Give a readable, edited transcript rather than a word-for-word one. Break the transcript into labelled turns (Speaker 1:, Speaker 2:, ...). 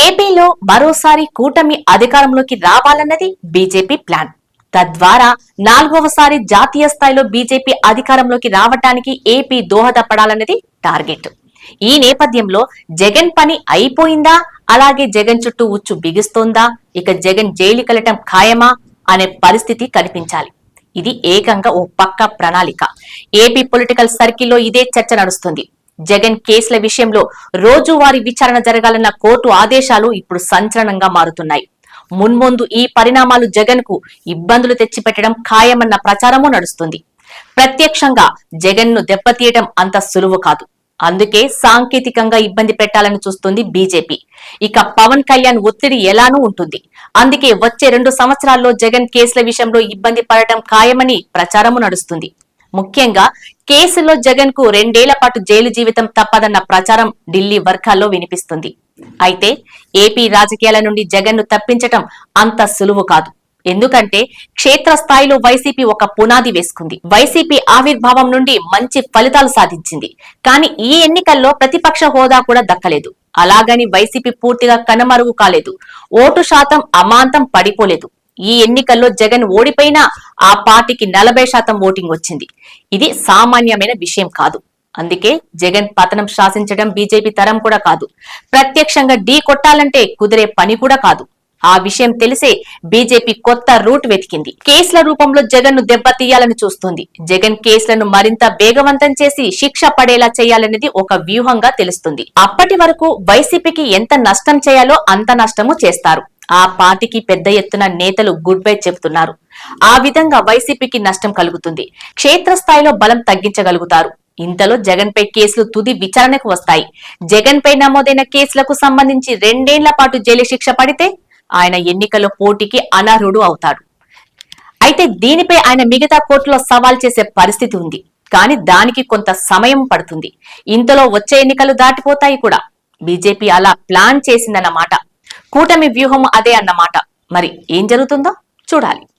Speaker 1: ఏపీలో మరోసారి కూటమి అధికారంలోకి రావాలన్నది బీజేపీ ప్లాన్. తద్వారా 4వసారి జాతీయ స్థాయిలో బీజేపీ అధికారంలోకి రావటానికి ఏపీ దోహదపడాలన్నది టార్గెట్. ఈ నేపథ్యంలో జగన్ పని అయిపోయిందా, అలాగే జగన్ చుట్టూ ఉచ్చు బిగుస్తోందా, ఇక జగన్ జైలుకెళ్లటం ఖాయమా అనే పరిస్థితి కనిపించాలి. ఇది ఏకంగా ఓ పక్క ప్రణాళిక. ఏపీ పొలిటికల్ సర్కిల్లో ఇదే చర్చ నడుస్తుంది. జగన్ కేసుల విషయంలో రోజువారీ విచారణ జరగాలన్న కోర్టు ఆదేశాలు ఇప్పుడు సంచలనంగా మారుతున్నాయి. మున్ముందు ఈ పరిణామాలు జగన్ కు ఇబ్బందులు తెచ్చిపెట్టడం ఖాయమన్న ప్రచారమూ నడుస్తుంది. ప్రత్యక్షంగా జగన్ ను దెబ్బతీయడం అంత సులువు కాదు. అందుకే సాంకేతికంగా ఇబ్బంది పెట్టాలని చూస్తుంది బీజేపీ. ఇక పవన్ కళ్యాణ్ ఒత్తిడి ఎలానూ ఉంటుంది. అందుకే వచ్చే 2 సంవత్సరాల్లో జగన్ కేసుల విషయంలో ఇబ్బంది పడటం ఖాయమని ప్రచారము నడుస్తుంది. ముఖ్యంగా కేసులో జగన్ కు 2 ఏళ్ల పాటు జైలు జీవితం తప్పదన్న ప్రచారం ఢిల్లీ వర్గాల్లో వినిపిస్తుంది. అయితే ఏపీ రాజకీయాల నుండి జగన్ ను తప్పించటం అంత సులువు కాదు. ఎందుకంటే క్షేత్రస్థాయిలో వైసీపీ ఒక పునాది వేసుకుంది. వైసీపీ ఆవిర్భావం నుండి మంచి ఫలితాలు సాధించింది. కానీ ఈ ఎన్నికల్లో ప్రతిపక్ష హోదా కూడా దక్కలేదు. అలాగని వైసీపీ పూర్తిగా కనుమరుగు కాలేదు. ఓటు శాతం అమాంతం పడిపోలేదు. ఈ ఎన్నికల్లో జగన్ ఓడిపోయినా ఆ పార్టీకి 40% ఓటింగ్ వచ్చింది. ఇది సామాన్యమైన విషయం కాదు. అందుకే జగన్ పతనం శాసించడం బీజేపీ తరం కూడా కాదు. ప్రత్యక్షంగా ఢీ కొట్టాలంటే కుదిరే పని కూడా కాదు. ఆ విషయం తెలిసే బీజేపీ కొత్త రూట్ వెతికింది. కేసుల రూపంలో జగన్ ను దెబ్బతీయాలని చూస్తుంది. జగన్ కేసులను మరింత వేగవంతం చేసి శిక్ష పడేలా చేయాలనేది ఒక వ్యూహంగా తెలుస్తుంది. అప్పటి వరకు వైసీపీకి ఎంత నష్టం చేయాలో అంత నష్టము చేస్తారు. ఆ పార్టీకి పెద్ద ఎత్తున నేతలు గుడ్ బై చెబుతున్నారు. ఆ విధంగా వైసీపీకి నష్టం కలుగుతుంది. క్షేత్రస్థాయిలో బలం తగ్గించగలుగుతారు. ఇంతలో జగన్ పై కేసులు తుది విచారణకు వస్తాయి. జగన్ పై నమోదైన కేసులకు సంబంధించి 2 ఏళ్ల పాటు జైలు శిక్ష పడితే ఆయన ఎన్నికల్లో పోటీకి అనర్హుడు అవుతాడు. అయితే దీనిపై ఆయన మిగతా కోర్టులో సవాల్ చేసే పరిస్థితి ఉంది. కానీ దానికి కొంత సమయం పడుతుంది. ఇంతలో వచ్చే ఎన్నికలు దాటిపోతాయి కూడా. బీజేపీ అలా ప్లాన్ చేసిందన్నమాట. కూటమి వ్యూహం అదే అన్నమాట. మరి ఏం జరుగుతుందో చూడాలి.